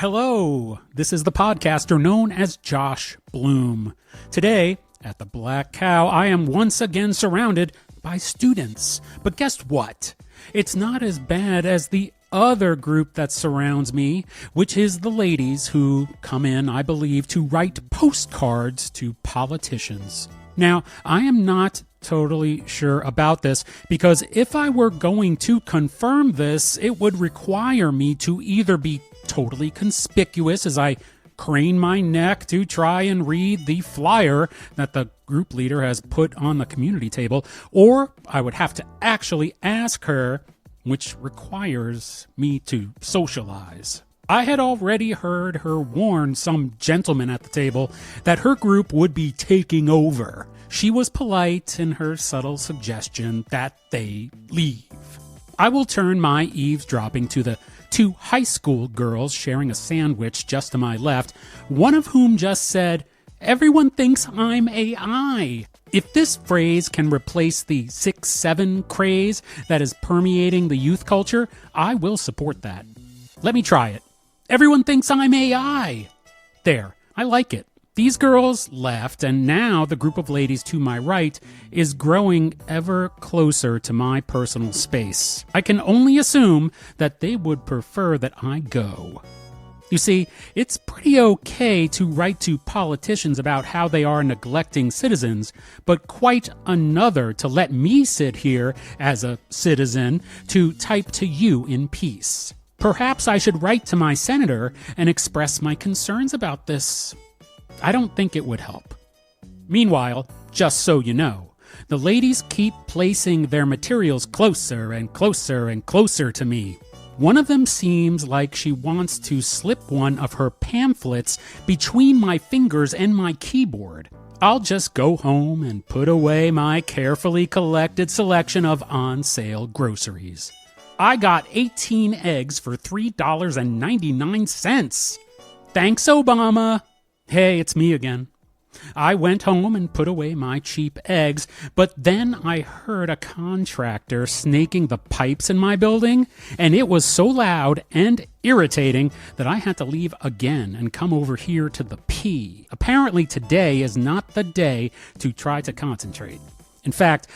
Hello, this is the podcaster known as Josh Bloom. Today, at the Black Cow, I am once again surrounded by students. But guess what? It's not as bad as the other group that surrounds me, which is the ladies who come in, I believe, to write postcards to politicians. Now, I am not totally sure about this because if I were going to confirm this, it would require me to either be totally conspicuous as I crane my neck to try and read the flyer that the group leader has put on the community table, or I would have to actually ask her, which requires me to socialize. I had already heard her warn some gentleman at the table that her group would be taking over. She was polite in her subtle suggestion that they leave. I will turn my eavesdropping to the two high school girls sharing a sandwich just to my left, one of whom just said, "Everyone thinks I'm AI." If this phrase can replace the 6'7" craze that is permeating the youth culture, I will support that. Let me try it. Everyone thinks I'm AI. There, I like it. These girls left, and now the group of ladies to my right is growing ever closer to my personal space. I can only assume that they would prefer that I go. You see, it's pretty okay to write to politicians about how they are neglecting citizens, but quite another to let me sit here as a citizen to type to you in peace. Perhaps I should write to my senator and express my concerns about this. I don't think it would help. Meanwhile, just so you know, the ladies keep placing their materials closer and closer and closer to me. One of them seems like she wants to slip one of her pamphlets between my fingers and my keyboard. I'll just go home and put away my carefully collected selection of on-sale groceries. I got 18 eggs for $3.99. Thanks, Obama. Hey, it's me again. I went home and put away my cheap eggs, but then I heard a contractor snaking the pipes in my building, and it was so loud and irritating that I had to leave again and come over here to the P. Apparently today is not the day to try to concentrate. In fact,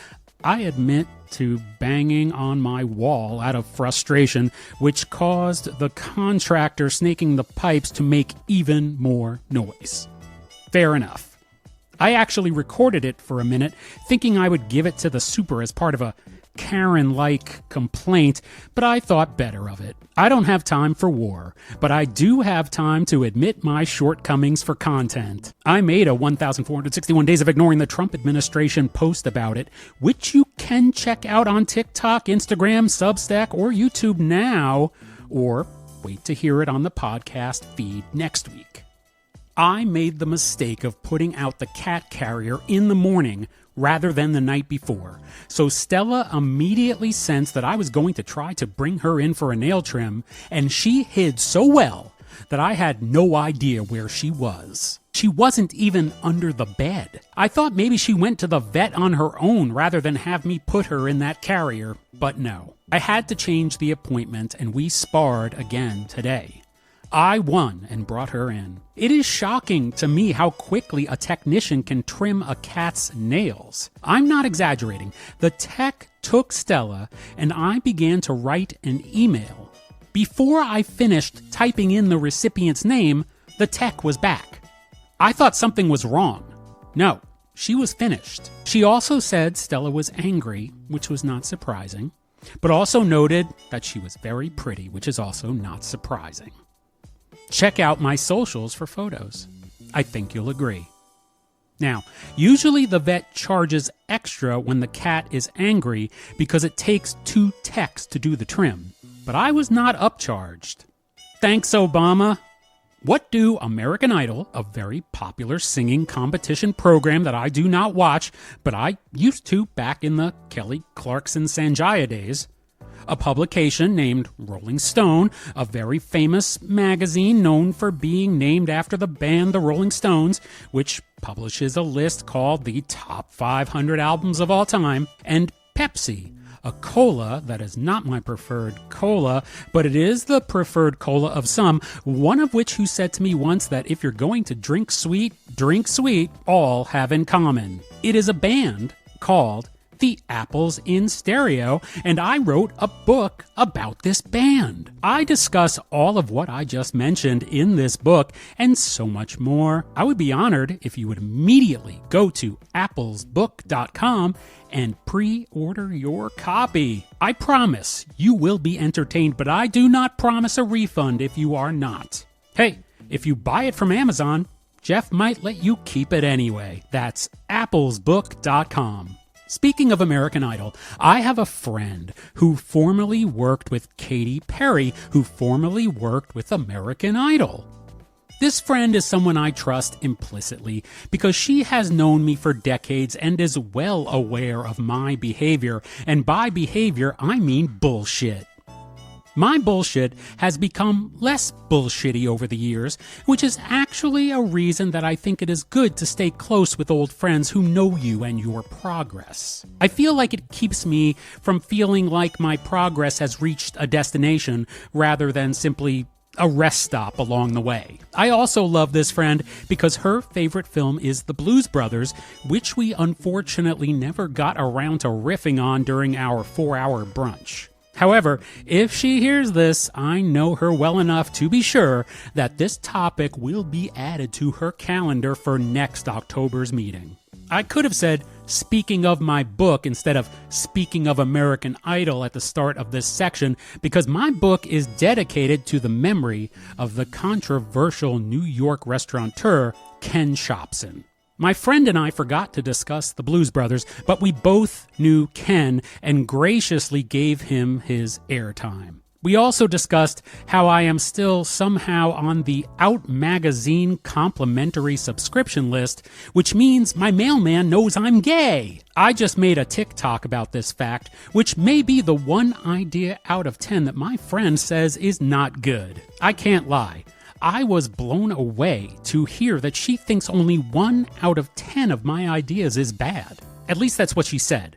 I admit to banging on my wall out of frustration, which caused the contractor snaking the pipes to make even more noise. Fair enough. I actually recorded it for a minute, thinking I would give it to the super as part of a Karen-like complaint, but I thought better of it. I don't have time for war, but I do have time to admit my shortcomings for content. I made a 1,461 Days of Ignoring the Trump Administration post about it, which you can check out on TikTok, Instagram, Substack, or YouTube now, or wait to hear it on the podcast feed next week. I made the mistake of putting out the cat carrier in the morning rather than the night before, so Stella immediately sensed that I was going to try to bring her in for a nail trim, and she hid so well that I had no idea where she was. She wasn't even under the bed. I thought maybe she went to the vet on her own rather than have me put her in that carrier, but no. I had to change the appointment, and we sparred again today. I won and brought her in. It is shocking to me how quickly a technician can trim a cat's nails. I'm not exaggerating. The tech took Stella, and I began to write an email. Before I finished typing in the recipient's name, the tech was back. I thought something was wrong. No, she was finished. She also said Stella was angry, which was not surprising, but also noted that she was very pretty, which is also not surprising. Check out my socials for photos. I think you'll agree. Now, usually the vet charges extra when the cat is angry because it takes 2 techs to do the trim, but I was not upcharged. Thanks, Obama. What do American Idol, a very popular singing competition program that I do not watch, but I used to back in the Kelly Clarkson Sanjaya days, a publication named Rolling Stone, a very famous magazine known for being named after the band the Rolling Stones, which publishes a list called the Top 500 Albums of All Time, and Pepsi, a cola that is not my preferred cola, but it is the preferred cola of some, one of which who said to me once that if you're going to drink sweet, all have in common. It is a band called The Apples in Stereo, and I wrote a book about this band. I discuss all of what I just mentioned in this book and so much more. I would be honored if you would immediately go to applesbook.com and pre-order your copy. I promise you will be entertained, but I do not promise a refund if you are not. Hey, if you buy it from Amazon, Jeff might let you keep it anyway. That's applesbook.com. Speaking of American Idol, I have a friend who formerly worked with Katy Perry, who formerly worked with American Idol. This friend is someone I trust implicitly because she has known me for decades and is well aware of my behavior, and by behavior I mean bullshit. My bullshit has become less bullshitty over the years, which is actually a reason that I think it is good to stay close with old friends who know you and your progress. I feel like it keeps me from feeling like my progress has reached a destination rather than simply a rest stop along the way. I also love this friend because her favorite film is The Blues Brothers, which we unfortunately never got around to riffing on during our 4-hour brunch. However, if she hears this, I know her well enough to be sure that this topic will be added to her calendar for next October's meeting. I could have said, speaking of my book, instead of speaking of American Idol at the start of this section, because my book is dedicated to the memory of the controversial New York restaurateur Ken Shopson. My friend and I forgot to discuss the Blues Brothers, but we both knew Ken and graciously gave him his airtime. We also discussed how I am still somehow on the Out Magazine complimentary subscription list, which means my mailman knows I'm gay. I just made a TikTok about this fact, which may be the one idea out of 10 that my friend says is not good. I can't lie. I was blown away to hear that she thinks only 1 out of 10 of my ideas is bad. At least that's what she said.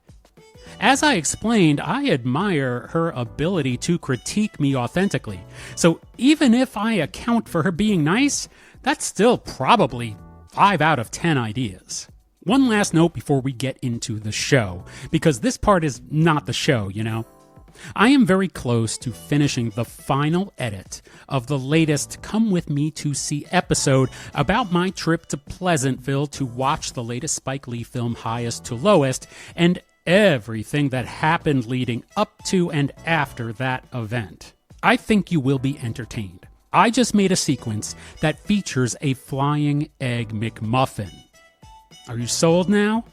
As I explained, I admire her ability to critique me authentically. So even if I account for her being nice, that's still probably 5 out of 10 ideas. One last note before we get into the show, because this part is not the show, you know. I am very close to finishing the final edit of the latest Come With Me to See episode about my trip to Pleasantville to watch the latest Spike Lee film Highest to Lowest and everything that happened leading up to and after that event. I think you will be entertained. I just made a sequence that features a flying egg McMuffin. Are you sold now?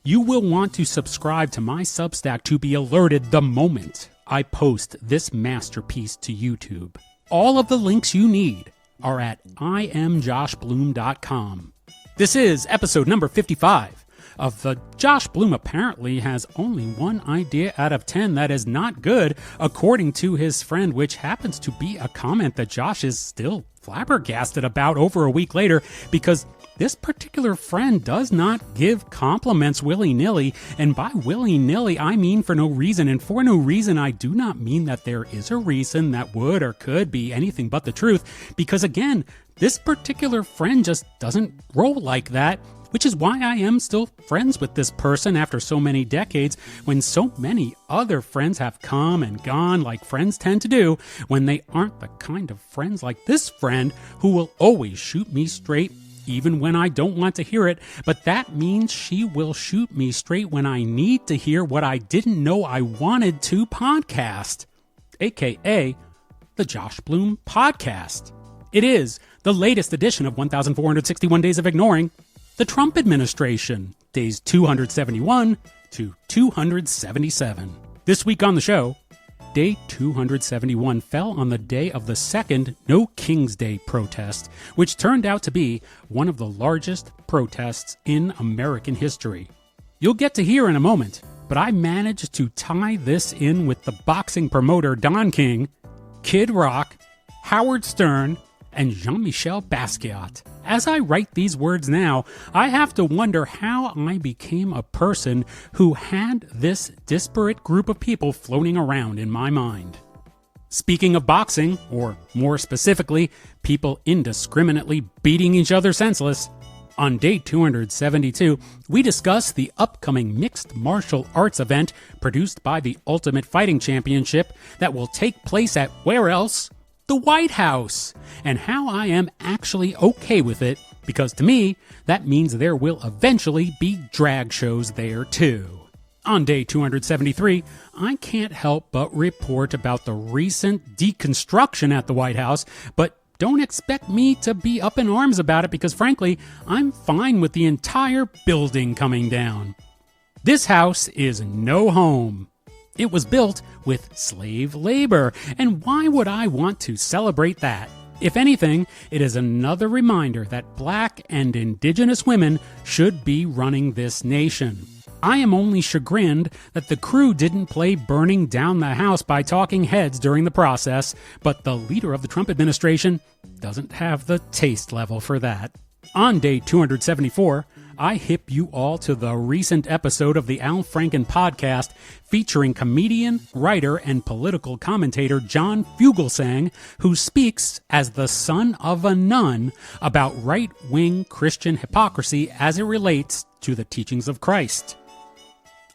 You will want to subscribe to my Substack to be alerted the moment I post this masterpiece to YouTube. All of the links you need are at IamJoshBloom.com. This is episode number 55 of the Josh Bloom apparently has only 1 idea out of 10 that is not good, according to his friend, which happens to be a comment that Josh is still flabbergasted about over a week later, because this particular friend does not give compliments willy-nilly, and by willy-nilly I mean for no reason, and for no reason I do not mean that there is a reason that would or could be anything but the truth, because again, this particular friend just doesn't roll like that, which is why I am still friends with this person after so many decades, when so many other friends have come and gone like friends tend to do, when they aren't the kind of friends like this friend who will always shoot me straight even when I don't want to hear it, but that means she will shoot me straight when I need to hear what I didn't know I wanted to podcast, aka the Josh Bloom Podcast. It is the latest edition of 1,461 Days of Ignoring the Trump Administration, days 271 to 277. This week on the show, Day 271 fell on the day of the second No King's Day protest, which turned out to be one of the largest protests in American history. You'll get to hear in a moment, but I managed to tie this in with the boxing promoter Don King, Kid Rock, Howard Stern, and Jean-Michel Basquiat. As I write these words now, I have to wonder how I became a person who had this disparate group of people floating around in my mind. Speaking of boxing, or more specifically, people indiscriminately beating each other senseless, on day 272, we discuss the upcoming mixed martial arts event produced by the Ultimate Fighting Championship that will take place at where else? The White House, and how I am actually okay with it, because to me, that means there will eventually be drag shows there too. On day 273, I can't help but report about the recent deconstruction at the White House, but don't expect me to be up in arms about it because, frankly, I'm fine with the entire building coming down. This house is no home. It was built with slave labor, and why would I want to celebrate that? If anything, it is another reminder that Black and Indigenous women should be running this nation. I am only chagrined that the crew didn't play Burning Down the House by Talking Heads during the process, but the leader of the Trump administration doesn't have the taste level for that. On day 274, I hip you all to the recent episode of the Al Franken podcast featuring comedian, writer, and political commentator John Fugelsang, who speaks as the son of a nun about right-wing Christian hypocrisy as it relates to the teachings of Christ.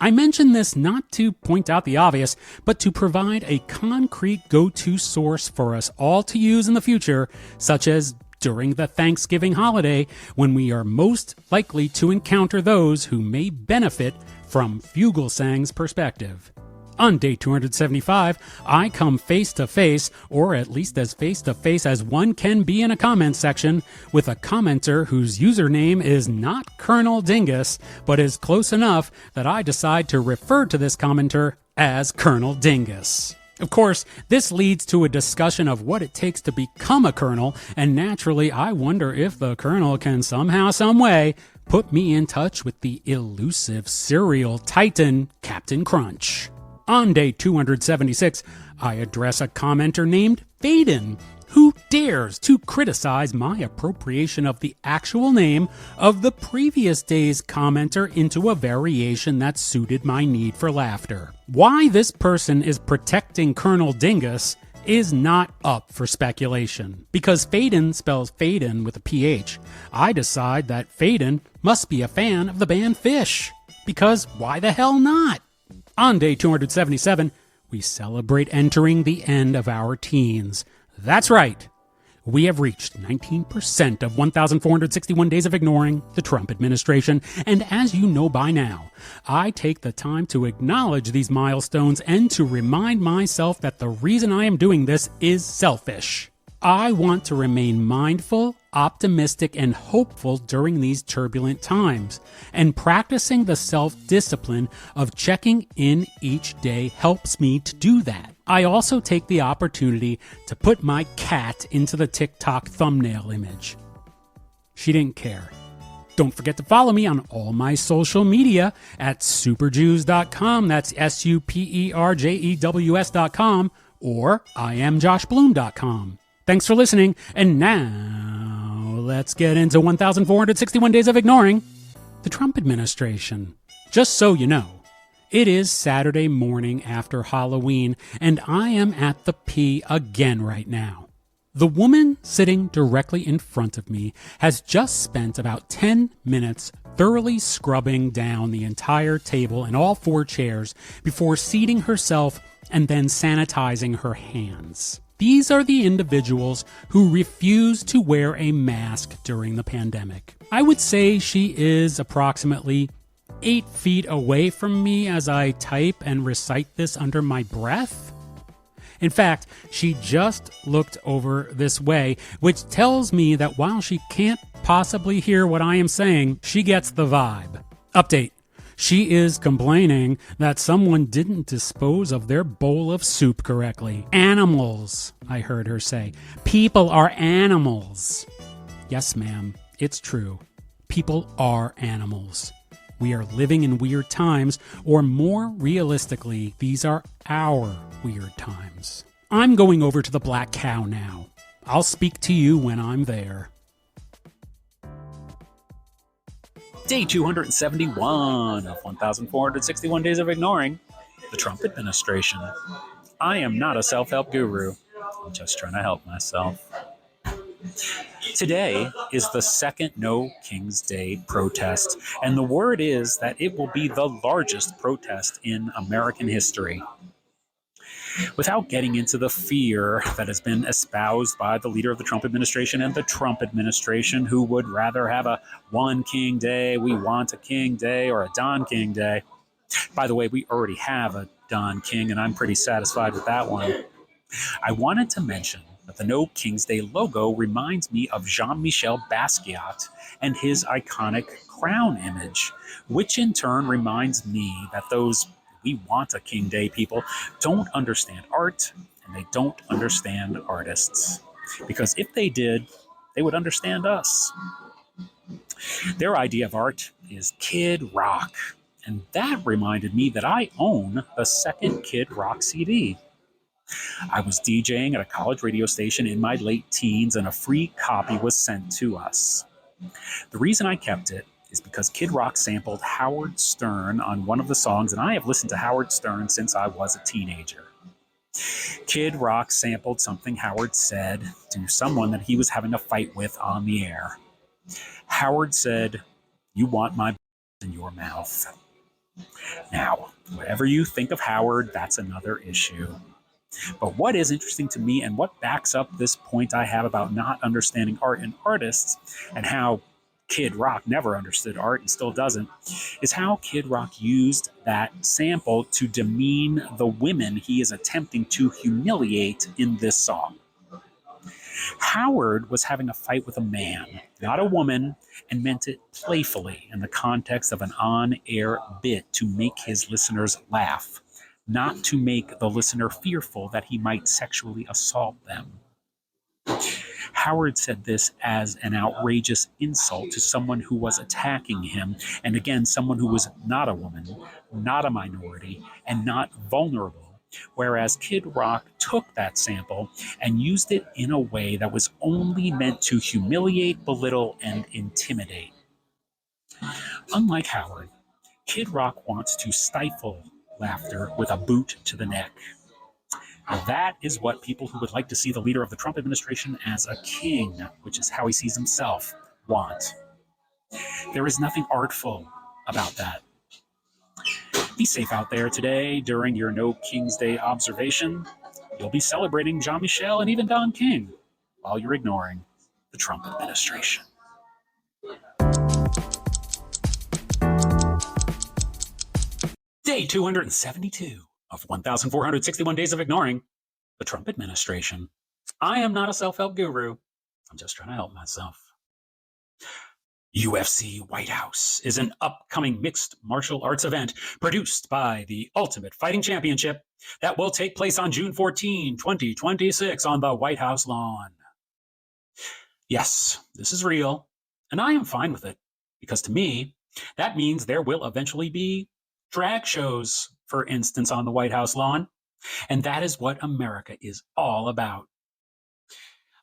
I mention this not to point out the obvious, but to provide a concrete go-to source for us all to use in the future, such as during the Thanksgiving holiday, when we are most likely to encounter those who may benefit from Fugelsang's perspective. On day 275, I come face to face, or at least as face to face as one can be in a comment section, with a commenter whose username is not Colonel Dingus, but is close enough that I decide to refer to this commenter as Colonel Dingus. Of course, this leads to a discussion of what it takes to become a colonel, and naturally I wonder if the colonel can somehow, someway, put me in touch with the elusive cereal titan, Captain Crunch. On day 276, I address a commenter named Faden, who dares to criticize my appropriation of the actual name of the previous day's commenter into a variation that suited my need for laughter. Why this person is protecting Colonel Dingus is not up for speculation. Because Faden spells Faden with a PH, I decide that Faden must be a fan of the band Fish. Because why the hell not? On day 277, we celebrate entering the end of our teens. That's right. We have reached 19% of 1,461 days of ignoring the Trump administration. And as you know by now, I take the time to acknowledge these milestones and to remind myself that the reason I am doing this is selfish. I want to remain mindful, optimistic, and hopeful during these turbulent times, and practicing the self-discipline of checking in each day helps me to do that. I also take the opportunity to put my cat into the TikTok thumbnail image. She didn't care. Don't forget to follow me on all my social media at superjews.com, that's superjews.com, or iamjoshbloom.com. Thanks for listening, and now let's get into 1,461 days of ignoring the Trump administration. Just so you know, it is Saturday morning after Halloween, and I am at the P again right now. The woman sitting directly in front of me has just spent about 10 minutes thoroughly scrubbing down the entire table and all 4 chairs before seating herself and then sanitizing her hands. These are the individuals who refuse to wear a mask during the pandemic. I would say she is approximately 8 feet away from me as I type and recite this under my breath. In fact, she just looked over this way, which tells me that while she can't possibly hear what I am saying, she gets the vibe. Update. She is complaining that someone didn't dispose of their bowl of soup correctly. Animals, I heard her say. People are animals. Yes, ma'am, it's true. People are animals. We are living in weird times, or more realistically, these are our weird times. I'm going over to the Black Cow now. I'll speak to you when I'm there. Day 271 of 1,461 Days of Ignoring the Trump Administration. I am not a self-help guru. I'm just trying to help myself. Today is the second No King's Day protest, and the word is that it will be the largest protest in American history. Without getting into the fear that has been espoused by the leader of the Trump administration and the Trump administration, who would rather have a one King Day, we want a King Day, or a Don King Day. By the way, we already have a Don King, and I'm pretty satisfied with that one. I wanted to mention that the No King's Day logo reminds me of Jean-Michel Basquiat and his iconic crown image, which in turn reminds me that those "we want a King Day" people don't understand art, and they don't understand artists. Because if they did, they would understand us. Their idea of art is Kid Rock, and that reminded me that I own the second Kid Rock CD. I was DJing at a college radio station in my late teens, and a free copy was sent to us. The reason I kept it is because Kid Rock sampled Howard Stern on one of the songs, and I have listened to Howard Stern since I was a teenager. Kid Rock sampled something Howard said to someone that he was having a fight with on the air. Howard said, "You want my in your mouth." Now, whatever you think of Howard, that's another issue. But what is interesting to me, and what backs up this point I have about not understanding art and artists, and how Kid Rock never understood art and still doesn't, is how Kid Rock used that sample to demean the women he is attempting to humiliate in this song. Howard was having a fight with a man, not a woman, and meant it playfully in the context of an on-air bit to make his listeners laugh, not to make the listener fearful that he might sexually assault them. Howard said this as an outrageous insult to someone who was attacking him, and again, someone who was not a woman, not a minority, and not vulnerable, whereas Kid Rock took that sample and used it in a way that was only meant to humiliate, belittle, and intimidate. Unlike Howard, Kid Rock wants to stifle laughter with a boot to the neck. Now, that is what people who would like to see the leader of the Trump administration as a king, which is how he sees himself, want. There is nothing artful about that. Be safe out there today during your No King's Day observation. You'll be celebrating Jean-Michel and even Don King while you're ignoring the Trump administration. Day 272 of 1,461 Days of Ignoring the Trump administration. I am not a self-help guru. I'm just trying to help myself. UFC White House is an upcoming mixed martial arts event produced by the Ultimate Fighting Championship that will take place on June 14, 2026 on the White House lawn. Yes, this is real, and I am fine with it, because to me, that means there will eventually be drag shows, for instance, on the White House lawn, and that is what America is all about.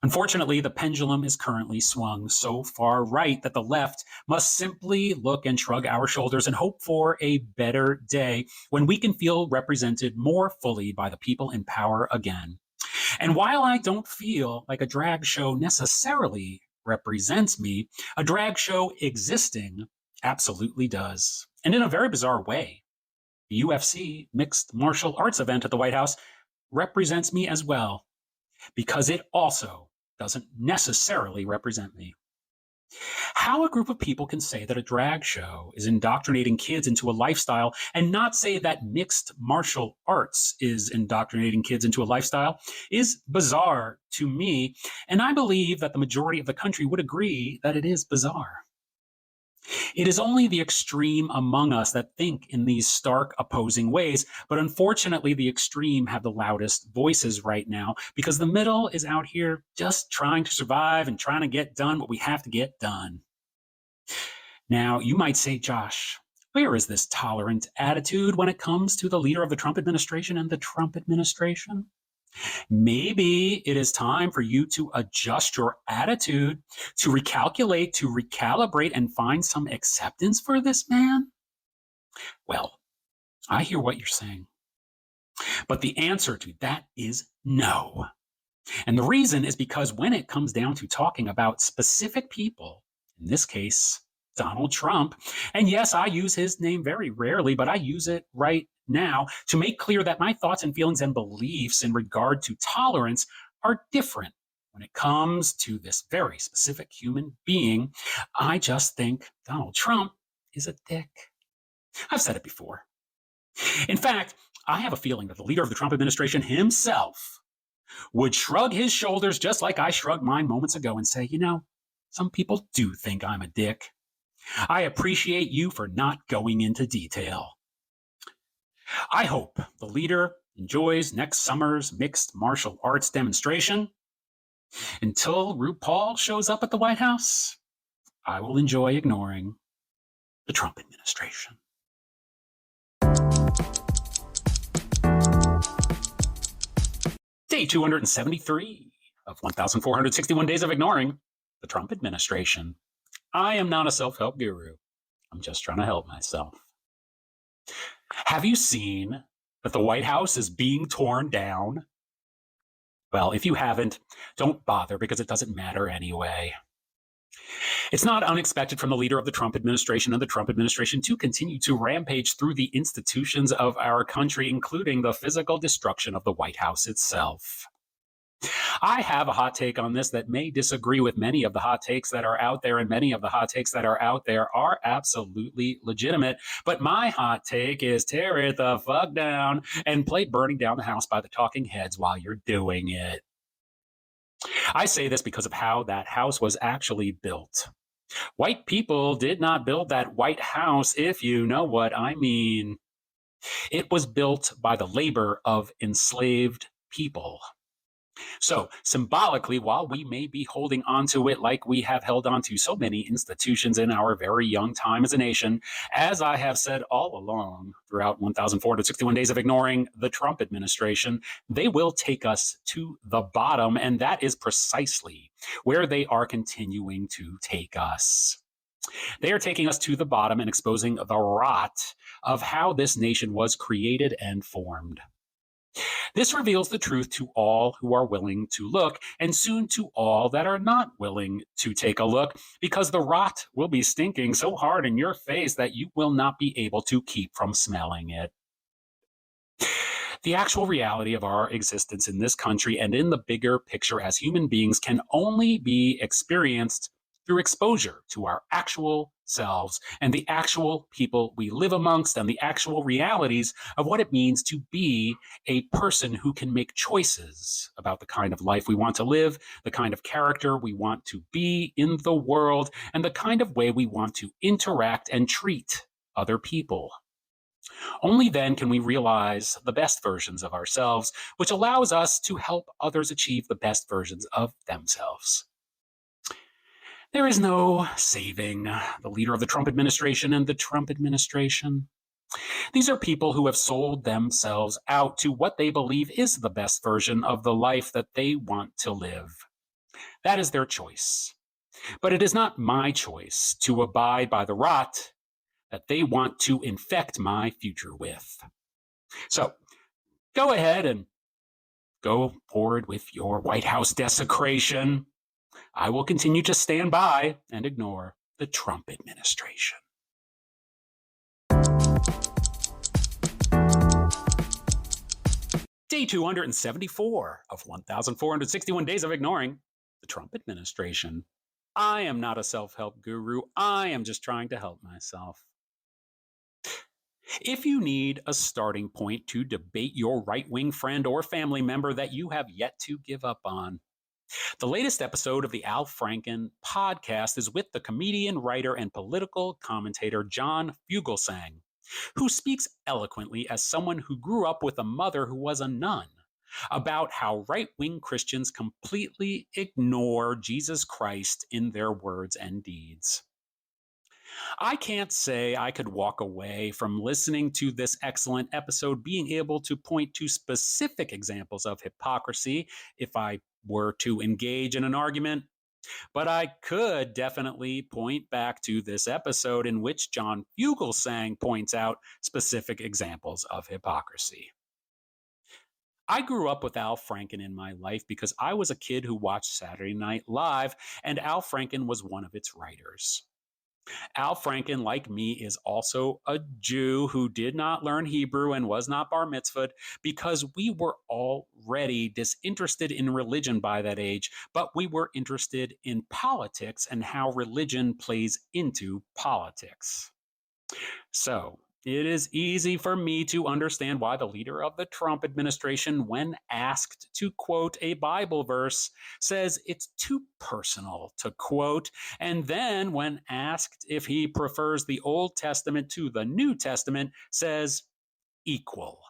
Unfortunately, the pendulum is currently swung so far right that the left must simply look and shrug our shoulders and hope for a better day when we can feel represented more fully by the people in power again. And while I don't feel like a drag show necessarily represents me, a drag show existing absolutely does. And in a very bizarre way, the UFC mixed martial arts event at the White House represents me as well, because it also doesn't necessarily represent me. How a group of people can say that a drag show is indoctrinating kids into a lifestyle and not say that mixed martial arts is indoctrinating kids into a lifestyle is bizarre to me, and I believe that the majority of the country would agree that it is bizarre. It is only the extreme among us that think in these stark opposing ways, but unfortunately the extreme have the loudest voices right now, because the middle is out here just trying to survive and trying to get done what we have to get done. Now, you might say, Josh, where is this tolerant attitude when it comes to the leader of the Trump administration and the Trump administration? Maybe it is time for you to adjust your attitude, to recalculate, to recalibrate, and find some acceptance for this man. Well, I hear what you're saying, but the answer to that is no. And the reason is because when it comes down to talking about specific people, in this case, Donald Trump, and yes, I use his name very rarely, but I use it right now to make clear that my thoughts and feelings and beliefs in regard to tolerance are different. When it comes to this very specific human being, I just think Donald Trump is a dick. I've said it before. In fact, I have a feeling that the leader of the Trump administration himself would shrug his shoulders just like I shrugged mine moments ago and say, some people do think I'm a dick. I appreciate you for not going into detail. I hope the leader enjoys next summer's mixed martial arts demonstration. Until RuPaul shows up at the White House, I will enjoy ignoring the Trump administration. Day 273 of 1,461 Days of Ignoring the Trump Administration. I am not a self-help guru. I'm just trying to help myself. Have you seen that the White House is being torn down? Well, if you haven't, don't bother because it doesn't matter anyway. It's not unexpected from the leader of the Trump administration and the Trump administration to continue to rampage through the institutions of our country, including the physical destruction of the White House itself. I have a hot take on this that may disagree with many of the hot takes that are out there, and many of the hot takes that are out there are absolutely legitimate. But my hot take is tear it the fuck down and play Burning Down the House by the Talking Heads while you're doing it. I say this because of how that house was actually built. White people did not build that White House, if you know what I mean. It was built by the labor of enslaved people. So, symbolically, while we may be holding onto it like we have held onto so many institutions in our very young time as a nation, as I have said all along throughout 1,461 Days of Ignoring the Trump administration, they will take us to the bottom, and that is precisely where they are continuing to take us. They are taking us to the bottom and exposing the rot of how this nation was created and formed. This reveals the truth to all who are willing to look, and soon to all that are not willing to take a look, because the rot will be stinking so hard in your face that you will not be able to keep from smelling it. The actual reality of our existence in this country and in the bigger picture as human beings can only be experienced through exposure to our actual selves and the actual people we live amongst and the actual realities of what it means to be a person who can make choices about the kind of life we want to live, the kind of character we want to be in the world, and the kind of way we want to interact and treat other people. Only then can we realize the best versions of ourselves, which allows us to help others achieve the best versions of themselves. There is no saving the leader of the Trump administration and the Trump administration. These are people who have sold themselves out to what they believe is the best version of the life that they want to live. That is their choice. But it is not my choice to abide by the rot that they want to infect my future with. So go ahead and go forward with your White House desecration. I will continue to stand by and ignore the Trump administration. Day 274 of 1,461 Days of Ignoring the Trump administration. I am not a self-help guru. I am just trying to help myself. If you need a starting point to debate your right-wing friend or family member that you have yet to give up on, the latest episode of the Al Franken podcast is with the comedian, writer, and political commentator John Fugelsang, who speaks eloquently as someone who grew up with a mother who was a nun, about how right-wing Christians completely ignore Jesus Christ in their words and deeds. I can't say I could walk away from listening to this excellent episode being able to point to specific examples of hypocrisy if I were to engage in an argument, but I could definitely point back to this episode in which John Fugelsang points out specific examples of hypocrisy. I grew up with Al Franken in my life because I was a kid who watched Saturday Night Live, and Al Franken was one of its writers. Al Franken, like me, is also a Jew who did not learn Hebrew and was not bar mitzvahed because we were already disinterested in religion by that age, but we were interested in politics and how religion plays into politics. So, it is easy for me to understand why the leader of the Trump administration, when asked to quote a Bible verse, says it's too personal to quote. And then, when asked if he prefers the Old Testament to the New Testament, says equal.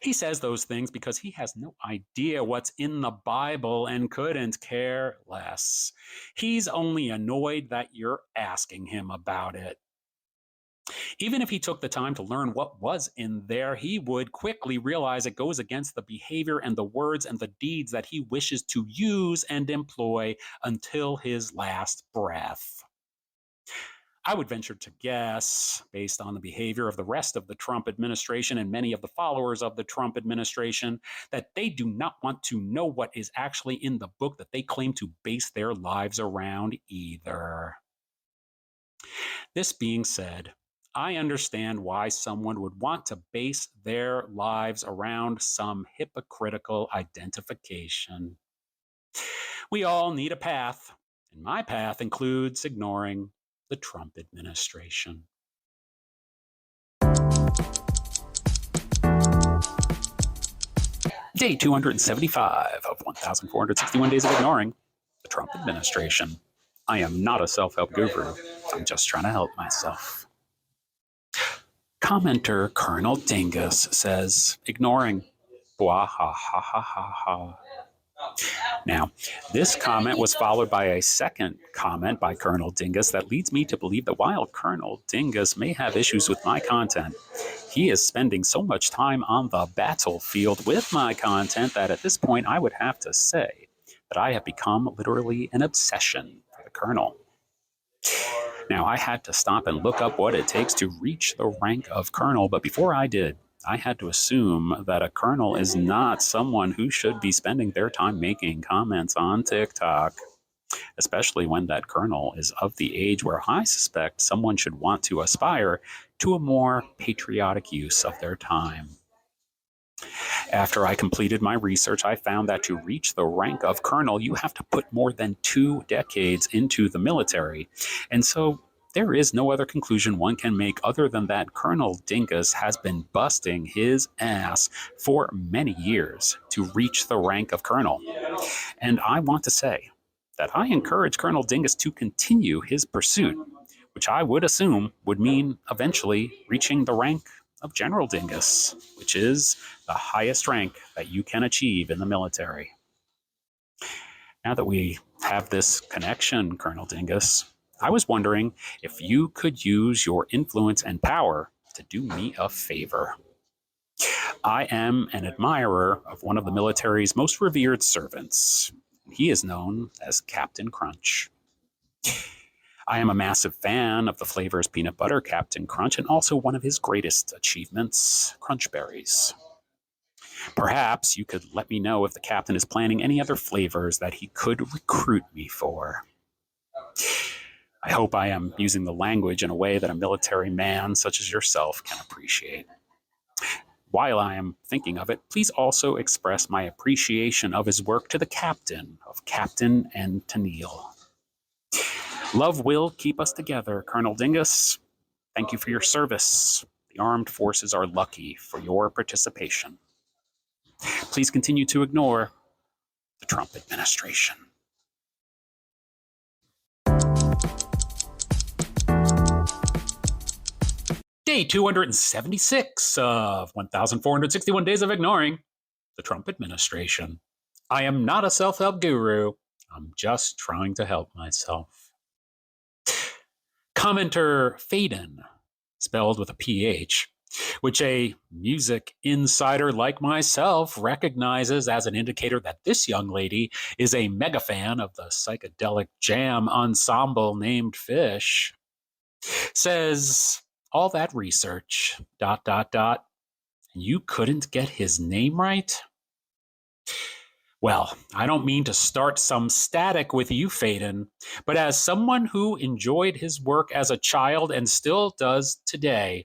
He says those things because he has no idea what's in the Bible and couldn't care less. He's only annoyed that you're asking him about it. Even if he took the time to learn what was in there, he would quickly realize it goes against the behavior and the words and the deeds that he wishes to use and employ until his last breath. I would venture to guess, based on the behavior of the rest of the Trump administration and many of the followers of the Trump administration, that they do not want to know what is actually in the book that they claim to base their lives around either. This being said, I understand why someone would want to base their lives around some hypocritical identification. We all need a path, and my path includes ignoring the Trump administration. Day 275 of 1,461 Days of Ignoring the Trump Administration. I am not a self-help guru. I'm just trying to help myself. Commenter Colonel Dingus says, ignoring. Blah, ha, ha, ha, ha, ha. Now, this comment was followed by a second comment by Colonel Dingus that leads me to believe that while Colonel Dingus may have issues with my content, he is spending so much time on the battlefield with my content that at this point I would have to say that I have become literally an obsession for the Colonel. Now, I had to stop and look up what it takes to reach the rank of colonel, but before I did, I had to assume that a colonel is not someone who should be spending their time making comments on TikTok, especially when that colonel is of the age where I suspect someone should want to aspire to a more patriotic use of their time. After I completed my research, I found that to reach the rank of colonel, you have to put more than 2 decades into the military. And so there is no other conclusion one can make other than that Colonel Dingus has been busting his ass for many years to reach the rank of colonel. And I want to say that I encourage Colonel Dingus to continue his pursuit, which I would assume would mean eventually reaching the rank of General Dingus, which is the highest rank that you can achieve in the military. Now that we have this connection, Colonel Dingus, I was wondering if you could use your influence and power to do me a favor. I am an admirer of one of the military's most revered servants. He is known as Captain Crunch. I am a massive fan of the flavors peanut butter Captain Crunch and also one of his greatest achievements, Crunch Berries. Perhaps you could let me know if the captain is planning any other flavors that he could recruit me for. I hope I am using the language in a way that a military man such as yourself can appreciate. While I am thinking of it, please also express my appreciation of his work to the captain of Captain and Tennille. Love will keep us together, Colonel Dingus. Thank you for your service. The armed forces are lucky for your participation. Please continue to ignore the Trump administration. Day 276 of 1,461 Days of Ignoring the Trump administration. I am not a self-help guru. I'm just trying to help myself. Commenter Faden, spelled with a PH, which a music insider like myself recognizes as an indicator that this young lady is a mega fan of the psychedelic jam ensemble named Fish, says, all that research, ... and you couldn't get his name right? Well, I don't mean to start some static with you, Faden, but as someone who enjoyed his work as a child and still does today,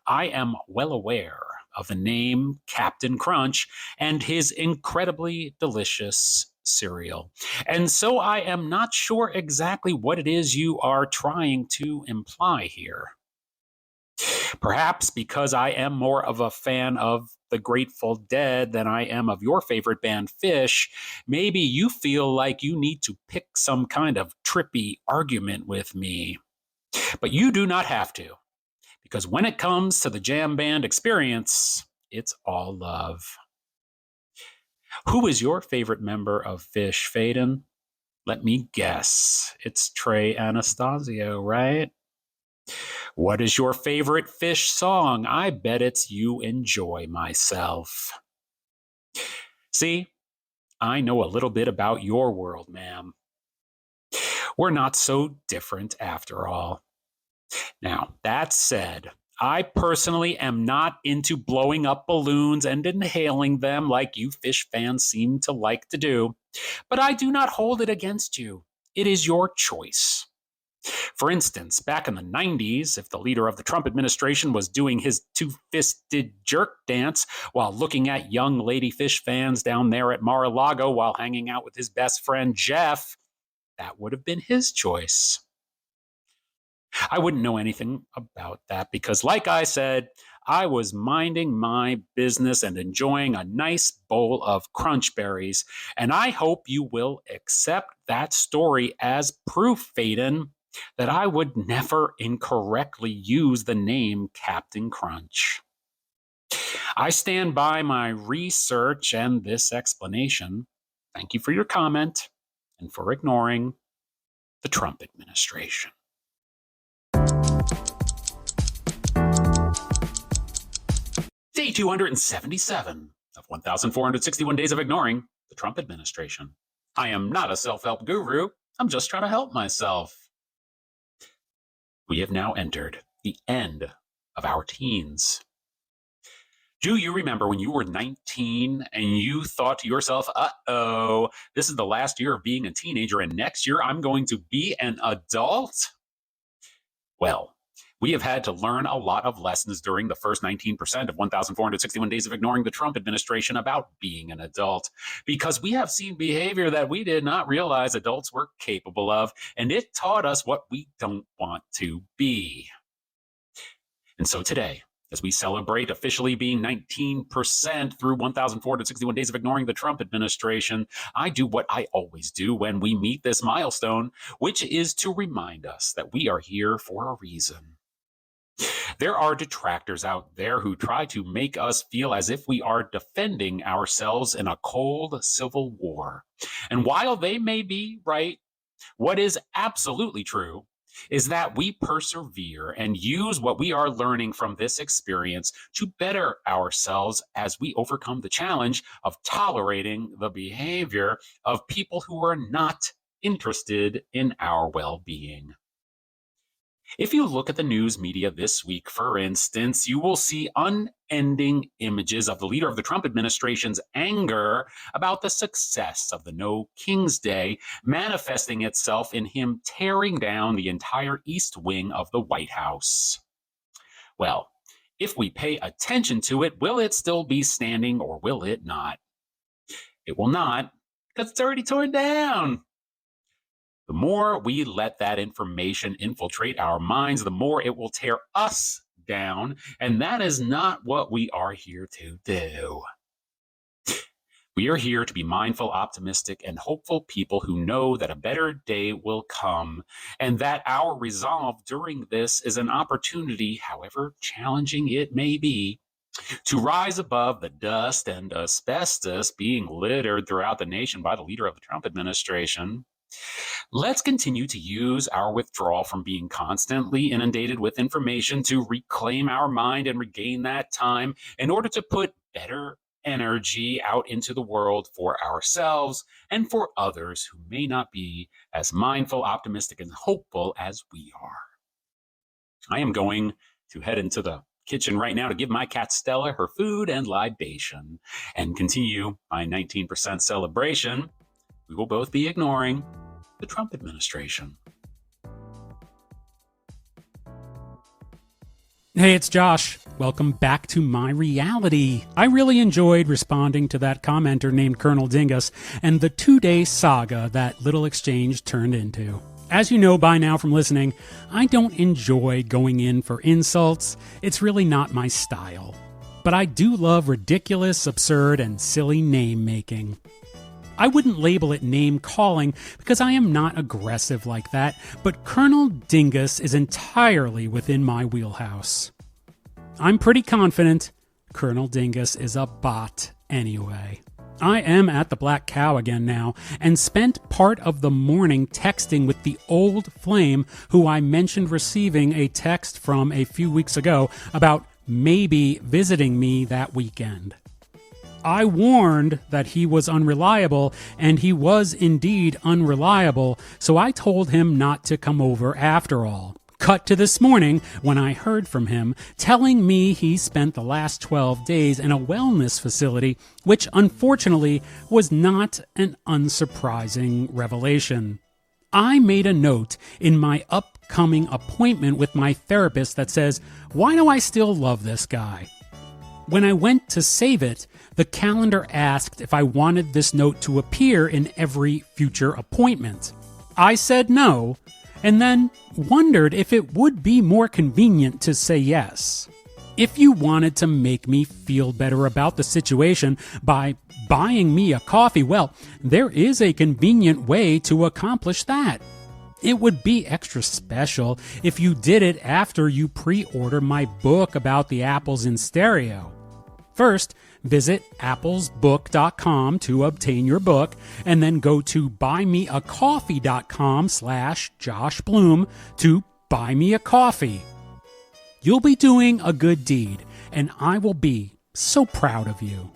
I am well aware of the name Captain Crunch and his incredibly delicious cereal. And so I am not sure exactly what it is you are trying to imply here. Perhaps because I am more of a fan of the Grateful Dead than I am of your favorite band, Fish, maybe you feel like you need to pick some kind of trippy argument with me. But you do not have to, because when it comes to the jam band experience, it's all love. Who is your favorite member of Fish, Faden? Let me guess. It's Trey Anastasio, right? What is your favorite Fish song? I bet it's You Enjoy Myself. See, I know a little bit about your world, ma'am. We're not so different after all. Now, that said, I personally am not into blowing up balloons and inhaling them like you Fish fans seem to like to do, but I do not hold it against you. It is your choice. For instance, back in the 90s, if the leader of the Trump administration was doing his two-fisted jerk dance while looking at young lady Fish fans down there at Mar-a-Lago while hanging out with his best friend Jeff, that would have been his choice. I wouldn't know anything about that because, like I said, I was minding my business and enjoying a nice bowl of crunch berries, and I hope you will accept that story as proof, Faden, that I would never incorrectly use the name Captain Crunch. I stand by my research and this explanation. Thank you for your comment and for ignoring the Trump administration. Day 277 of 1,461 days of ignoring the Trump administration. I am not a self-help guru. I'm just trying to help myself. We have now entered the end of our teens. Do you remember when you were 19 and you thought to yourself, uh-oh, this is the last year of being a teenager and next year I'm going to be an adult? Well, we have had to learn a lot of lessons during the first 19% of 1,461 days of ignoring the Trump administration about being an adult, because we have seen behavior that we did not realize adults were capable of, and it taught us what we don't want to be. And so today, as we celebrate officially being 19% through 1,461 days of ignoring the Trump administration, I do what I always do when we meet this milestone, which is to remind us that we are here for a reason. There are detractors out there who try to make us feel as if we are defending ourselves in a cold civil war. And while they may be right, what is absolutely true is that we persevere and use what we are learning from this experience to better ourselves as we overcome the challenge of tolerating the behavior of people who are not interested in our well-being. If you look at the news media this week, for instance, you will see unending images of the leader of the Trump administration's anger about the success of the No King's Day, manifesting itself in him tearing down the entire East Wing of the White House. Well, if we pay attention to it, will it still be standing or will it not? It will not, because it's already torn down. The more we let that information infiltrate our minds, the more it will tear us down, and that is not what we are here to do. We are here to be mindful, optimistic, and hopeful people who know that a better day will come, and that our resolve during this is an opportunity, however challenging it may be, to rise above the dust and asbestos being littered throughout the nation by the leader of the Trump administration. Let's continue to use our withdrawal from being constantly inundated with information to reclaim our mind and regain that time in order to put better energy out into the world for ourselves and for others who may not be as mindful, optimistic, and hopeful as we are. I am going to head into the kitchen right now to give my cat Stella her food and libation and continue my 19% celebration. We will both be ignoring the Trump administration. Hey, it's Josh. Welcome back to My Reality. I really enjoyed responding to that commenter named Colonel Dingus and the 2-day saga that little exchange turned into. As you know by now from listening, I don't enjoy going in for insults. It's really not my style. But I do love ridiculous, absurd, and silly name-making. I wouldn't label it name-calling because I am not aggressive like that, but Colonel Dingus is entirely within my wheelhouse. I'm pretty confident Colonel Dingus is a bot anyway. I am at the Black Cow again now, and spent part of the morning texting with the old flame who I mentioned receiving a text from a few weeks ago about maybe visiting me that weekend. I warned that he was unreliable, and he was indeed unreliable, so I told him not to come over after all. Cut to this morning when I heard from him telling me he spent the last 12 days in a wellness facility, which unfortunately was not an unsurprising revelation. I made a note in my upcoming appointment with my therapist that says, "Why do I still love this guy?" When I went to save it, the calendar asked if I wanted this note to appear in every future appointment. I said no, and then wondered if it would be more convenient to say yes. If you wanted to make me feel better about the situation by buying me a coffee, well, there is a convenient way to accomplish that. It would be extra special if you did it after you pre-order my book about the apples in stereo. First, visit applesbook.com to obtain your book, and then go to buymeacoffee.com/Josh Bloom to buy me a coffee. You'll be doing a good deed, and I will be so proud of you.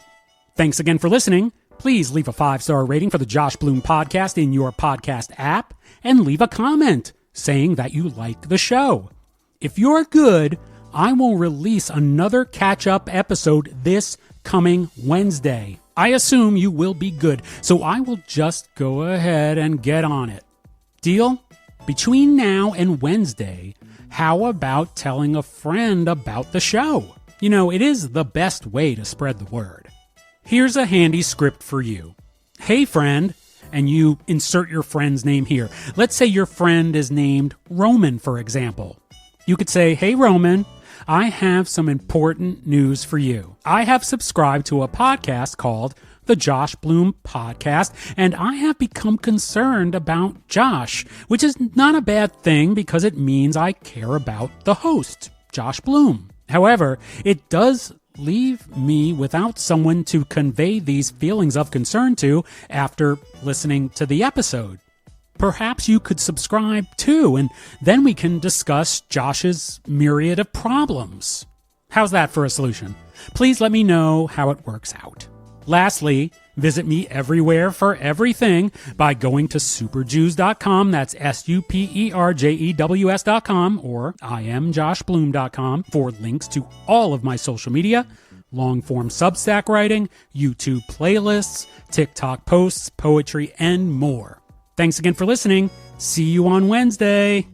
Thanks again for listening. Please leave a 5-star rating for the Josh Bloom podcast in your podcast app, and leave a comment saying that you liked the show. If you're good, I will release another catch-up episode this coming Wednesday. I assume you will be good, so I will just go ahead and get on it. Deal? Between now and Wednesday, how about telling a friend about the show? You know, it is the best way to spread the word. Here's a handy script for you. Hey friend, and you insert your friend's name here. Let's say your friend is named Roman, for example. You could say, "Hey Roman, I have some important news for you. I have subscribed to a podcast called The Josh Bloom Podcast, and I have become concerned about Josh, which is not a bad thing because it means I care about the host, Josh Bloom. However, it does leave me without someone to convey these feelings of concern to after listening to the episode. Perhaps you could subscribe too, and then we can discuss Josh's myriad of problems. How's that for a solution? Please let me know how it works out. Lastly, visit me everywhere for everything by going to superjews.com, that's superjews.com, or IamJoshBloom.com for links to all of my social media, long-form Substack writing, YouTube playlists, TikTok posts, poetry, and more. Thanks again for listening. See you on Wednesday.